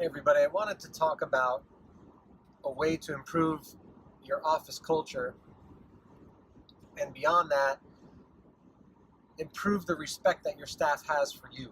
Hey everybody, I wanted to talk about a way to improve your office culture and beyond that, improve the respect that your staff has for you.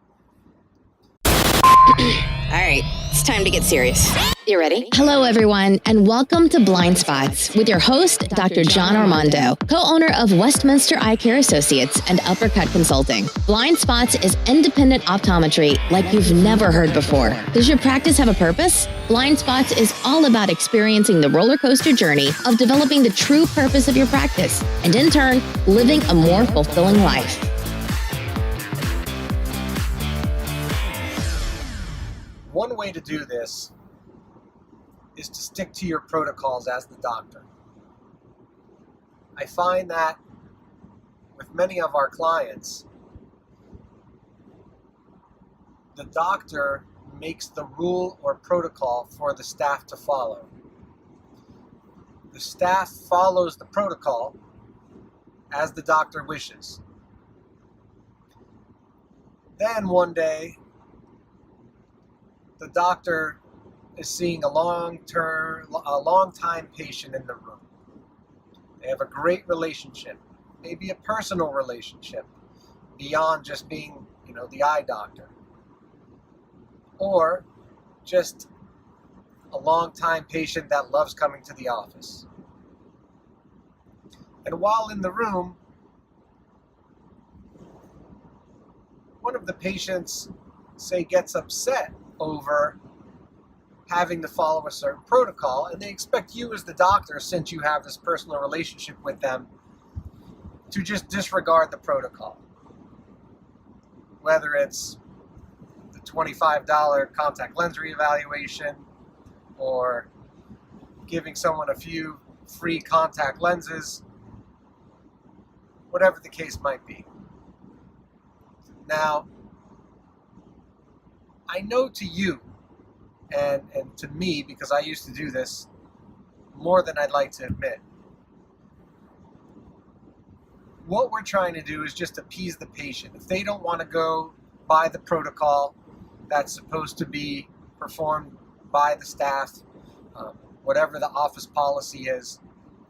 All right, it's time to get serious. You ready? Hello, everyone, and welcome to Blind Spots with your host, Dr. John Armando, co-owner of Westminster Eye Care Associates and Uppercut Consulting. Blind Spots is independent optometry like you've never heard before. Does your practice have a purpose? Blind Spots is all about experiencing the roller coaster journey of developing the true purpose of your practice and, in turn, living a more fulfilling life. One way to do this is to stick to your protocols as the doctor. I find that with many of our clients, the doctor makes the rule or protocol for the staff to follow. The staff follows the protocol as the doctor wishes. Then one day, the doctor is seeing a long-time patient in the room. They have a great relationship, maybe a personal relationship, beyond just being, the eye doctor. Or just a long-time patient that loves coming to the office. And while in the room, one of the patients, say, gets upset over having to follow a certain protocol, and they expect you as the doctor, since you have this personal relationship with them, to just disregard the protocol. Whether it's the $25 contact lens reevaluation or giving someone a few free contact lenses, whatever the case might be. Now, I know to you and to me, because I used to do this more than I'd like to admit, what we're trying to do is just appease the patient. If they don't want to go by the protocol that's supposed to be performed by the staff, whatever the office policy is,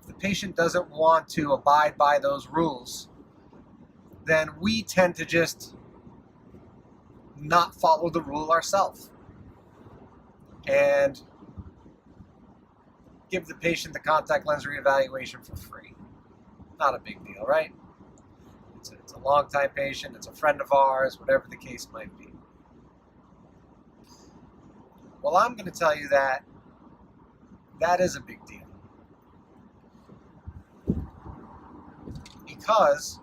if the patient doesn't want to abide by those rules, then we tend to just not follow the rule ourselves and give the patient the contact lens reevaluation for free. Not a big deal, right? It's a long-time patient, it's a friend of ours, whatever the case might be. Well, I'm going to tell you that is a big deal. Because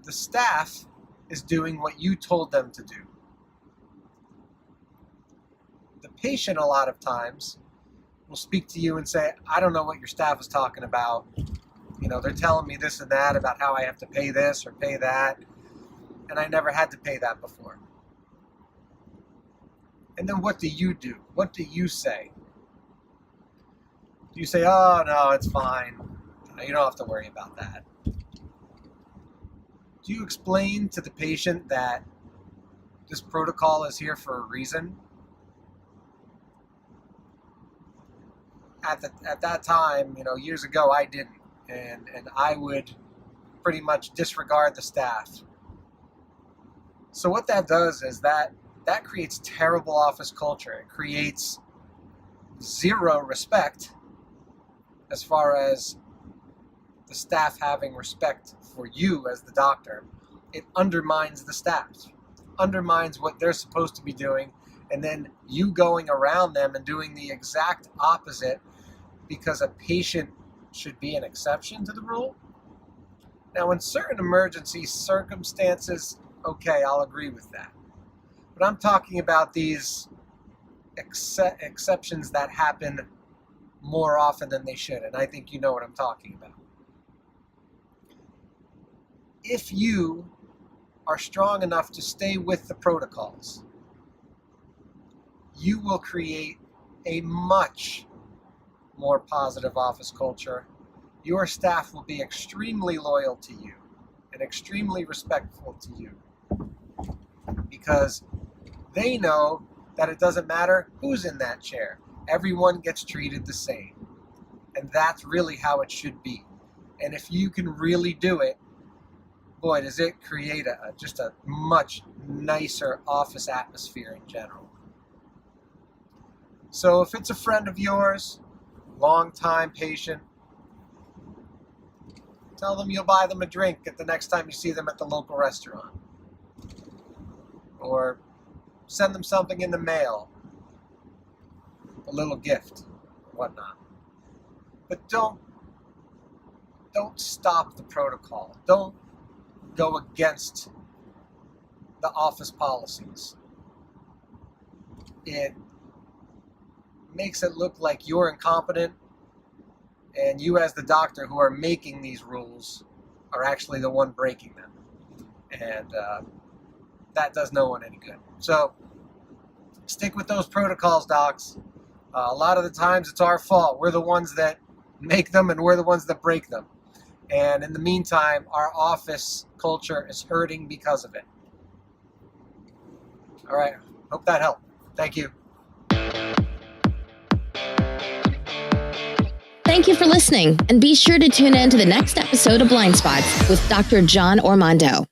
the staff is doing what you told them to do. The patient, a lot of times, will speak to you and say, I don't know what your staff is talking about. They're telling me this and that about how I have to pay this or pay that, and I never had to pay that before. And then what do you do? What do you say? Do you say, oh, no, it's fine. You don't have to worry about that? Do you explain to the patient that this protocol is here for a reason? At that time, years ago, I didn't. And I would pretty much disregard the staff. So what that does is that creates terrible office culture. It creates zero respect as far as the staff having respect for you as the doctor. It undermines the staff, undermines what they're supposed to be doing, and then you going around them and doing the exact opposite because a patient should be an exception to the rule. Now, in certain emergency circumstances, okay, I'll agree with that. But I'm talking about these exceptions that happen more often than they should, and I think you know what I'm talking about. If you are strong enough to stay with the protocols, you will create a much more positive office culture. Your staff will be extremely loyal to you and extremely respectful to you because They know that it doesn't matter who's in that chair. Everyone gets treated the same. And that's really how it should be. And if you can really do it, boy, does it create just a much nicer office atmosphere in general. So if it's a friend of yours, long-time patient, tell them you'll buy them a drink at the next time you see them at the local restaurant. Or send them something in the mail, a little gift, whatnot. But don't stop the protocol. Don't go against the office policies. It makes it look like you're incompetent, and you as the doctor who are making these rules are actually the one breaking them. And that does no one any good. So stick with those protocols, docs. A lot of the times it's our fault. We're the ones that make them, and we're the ones that break them. And in the meantime, our office culture is hurting because of it. All right. Hope that helped. Thank you. Thank you for listening, and be sure to tune in to the next episode of Blind Spots with Dr. John Ormondo.